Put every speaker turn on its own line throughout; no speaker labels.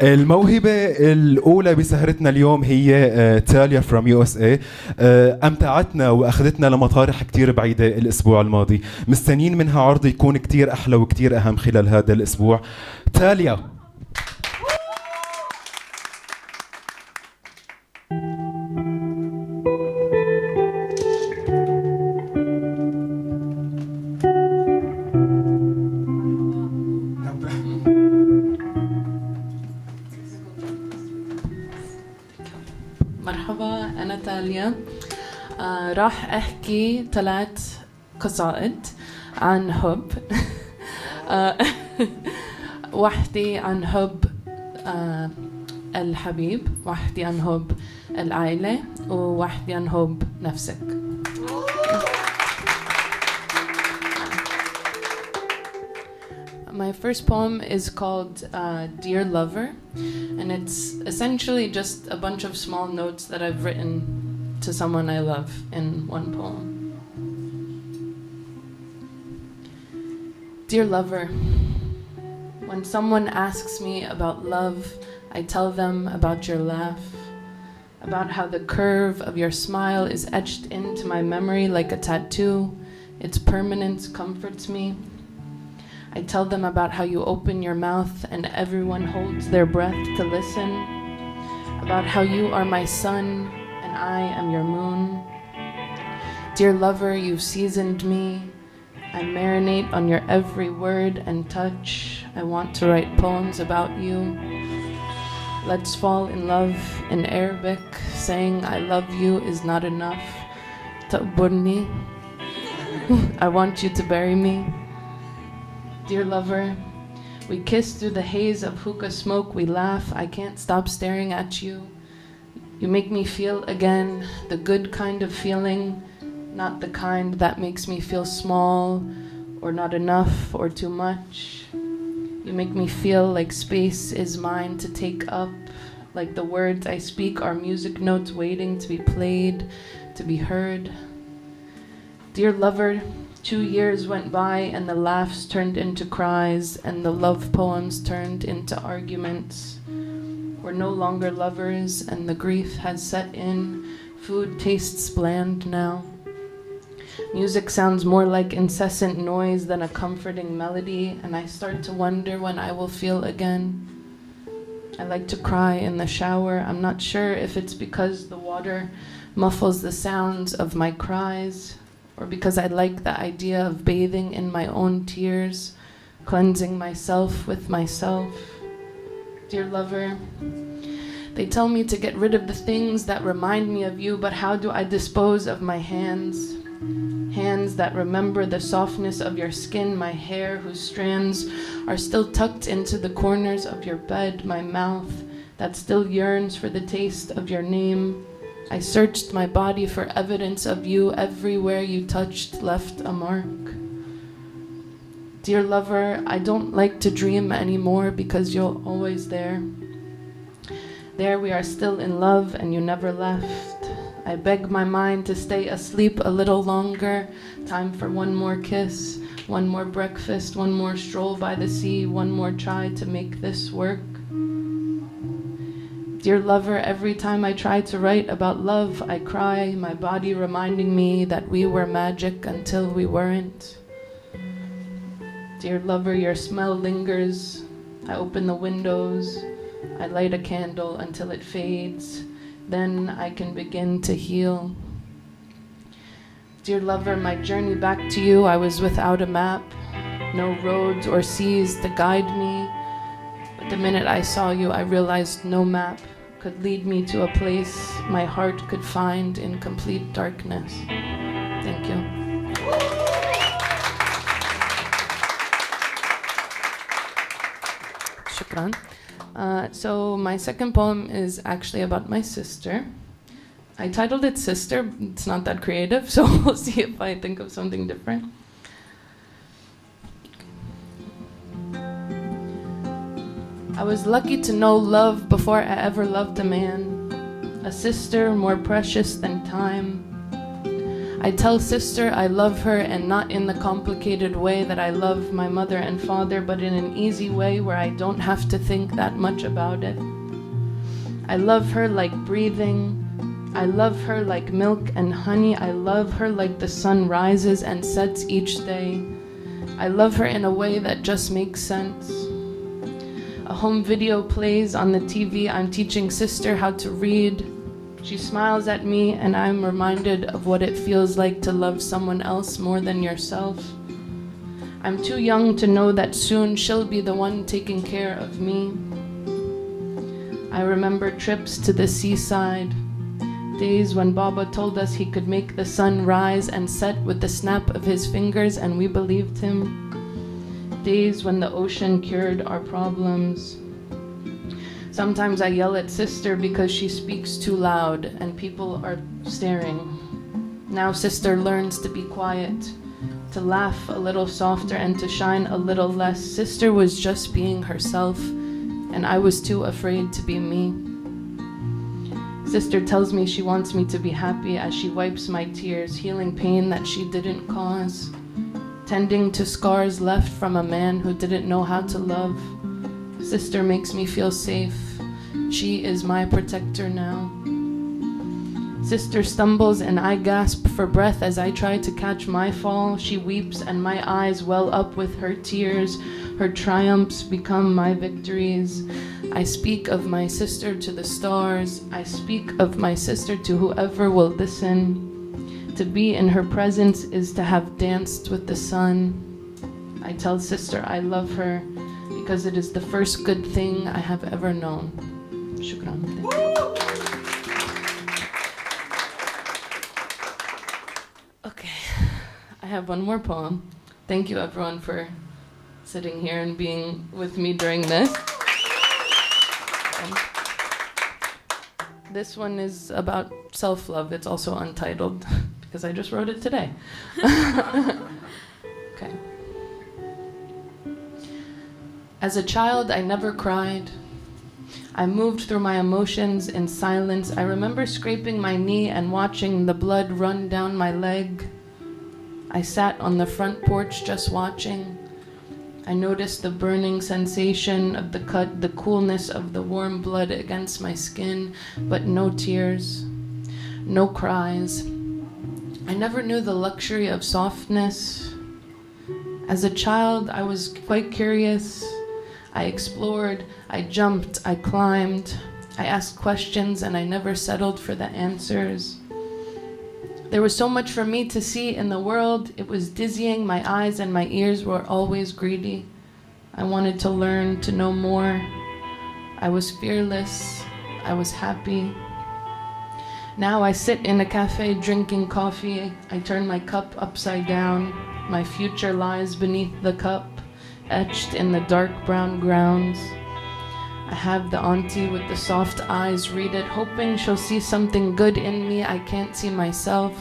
الموهبة الأولى بسهرتنا اليوم هي تاليا from USA. أمتعتنا وأخذتنا لمطارح كتير بعيدة الأسبوع الماضي. مستنين منها عرض يكون كتير أحلى وكتير أهم خلال هذا الأسبوع. تاليا.
مرحبا، أنا تاليا. راح أحكي 3 قصائد عن حب. واحدة عن حب الحبيب، واحدة عن حب العائلة، وواحدة عن حب نفسك. My first poem is called Dear Lover, and it's essentially just a bunch of small notes that I've written to someone I love in one poem. Dear lover, when someone asks me about love, I tell them about your laugh, about how the curve of your smile is etched into my memory like a tattoo. Its permanence comforts me. I tell them about how you open your mouth and everyone holds their breath to listen, about how you are my sun and I am your moon. Dear lover, you've seasoned me. I marinate on your every word and touch. I want to write poems about you. Let's fall in love in Arabic. Saying I love you is not enough. Ta'burni. I want you to bury me. Dear lover, we kiss through the haze of hookah smoke. We laugh. I can't stop staring at you. You make me feel again the good kind of feeling, not the kind that makes me feel small or not enough or too much. You make me feel like space is mine to take up, like the words I speak are music notes waiting to be played, to be heard. Dear lover, 2 years went by and the laughs turned into cries and the love poems turned into arguments. We're no longer lovers and the grief has set in. Food tastes bland now. Music sounds more like incessant noise than a comforting melody, and I start to wonder when I will feel again. I like to cry in the shower. I'm not sure if it's because the water muffles the sounds of my cries, or because I like the idea of bathing in my own tears, cleansing myself with myself. Dear lover, they tell me to get rid of the things that remind me of you, but how do I dispose of my hands? Hands that remember the softness of your skin, my hair whose strands are still tucked into the corners of your bed, my mouth that still yearns for the taste of your name. I searched my body for evidence of you. Everywhere you touched left a mark. Dear lover, I don't like to dream anymore because you're always there. There we are still in love and you never left. I beg my mind to stay asleep a little longer. Time for one more kiss, one more breakfast, one more stroll by the sea, one more try to make this work. Dear lover, every time I try to write about love, I cry, my body reminding me that we were magic until we weren't. Dear lover, your smell lingers. I open the windows. I light a candle until it fades. Then I can begin to heal. Dear lover, my journey back to you, I was without a map, no roads or seas to guide me. But the minute I saw you, I realized no map could lead me to a place my heart could find in complete darkness. Thank you. Shukran. So my second poem is actually about my sister. I titled it Sister. It's not that creative, so we'll see if I think of something different. I was lucky to know love before I ever loved a man, a sister more precious than time. I tell sister I love her, and not in the complicated way that I love my mother and father, but in an easy way where I don't have to think that much about it. I love her like breathing. I love her like milk and honey. I love her like the sun rises and sets each day. I love her in a way that just makes sense. A home video plays on the TV. I'm teaching sister how to read. She smiles at me, and I'm reminded of what it feels like to love someone else more than yourself. I'm too young to know that soon she'll be the one taking care of me. I remember trips to the seaside, days when Baba told us he could make the sun rise and set with the snap of his fingers, and we believed him. Days when the ocean cured our problems. Sometimes I yell at sister because she speaks too loud and people are staring. Now sister learns to be quiet, to laugh a little softer and to shine a little less. Sister was just being herself, and I was too afraid to be me. Sister tells me she wants me to be happy as she wipes my tears, healing pain that she didn't cause, tending to scars left from a man who didn't know how to love. Sister makes me feel safe. She is my protector now. Sister stumbles and I gasp for breath as I try to catch my fall. She weeps and my eyes well up with her tears. Her triumphs become my victories. I speak of my sister to the stars. I speak of my sister to whoever will listen. To be in her presence is to have danced with the sun. I tell sister I love her because it is the first good thing I have ever known. Shukran. Okay, I have one more poem. Thank you everyone for sitting here and being with me during this. This one is about self-love. It's also untitled because I just wrote it today. Okay. As a child, I never cried. I moved through my emotions in silence. I remember scraping my knee and watching the blood run down my leg. I sat on the front porch just watching. I noticed the burning sensation of the cut, the coolness of the warm blood against my skin, but no tears, no cries. I never knew the luxury of softness. As a child, I was quite curious. I explored, I jumped, I climbed. I asked questions and I never settled for the answers. There was so much for me to see in the world. It was dizzying. My eyes and my ears were always greedy. I wanted to learn, to know more. I was fearless. I was happy. Now I sit in a cafe drinking coffee. I turn my cup upside down. My future lies beneath the cup, etched in the dark brown grounds. I have the auntie with the soft eyes read it, hoping she'll see something good in me. I can't see myself.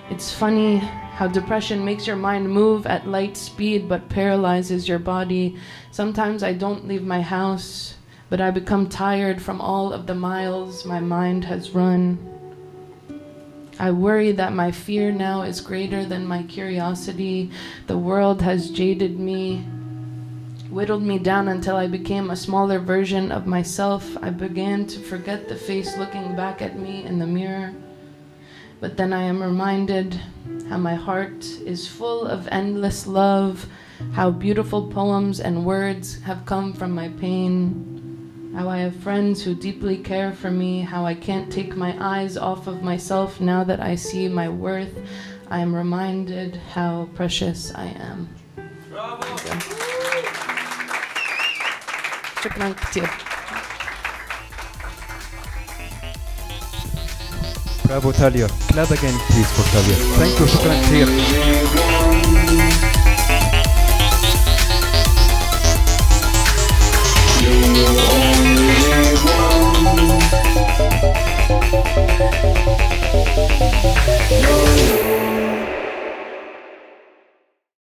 It's funny how depression makes your mind move at light speed but paralyzes your body. Sometimes I don't leave my house, but I become tired from all of the miles my mind has run. I worry that my fear now is greater than my curiosity. The world has jaded me, whittled me down until I became a smaller version of myself. I began to forget the face looking back at me in the mirror. But then I am reminded how my heart is full of endless love, how beautiful poems and words have come from my pain, how I have friends who deeply care for me, how I can't take my eyes off of myself now that I see my worth. I am reminded how precious I am. Bravo. شكرا كتير.
Bravo Talia. Clap again please for Talia. Thank you. شكرا كثير.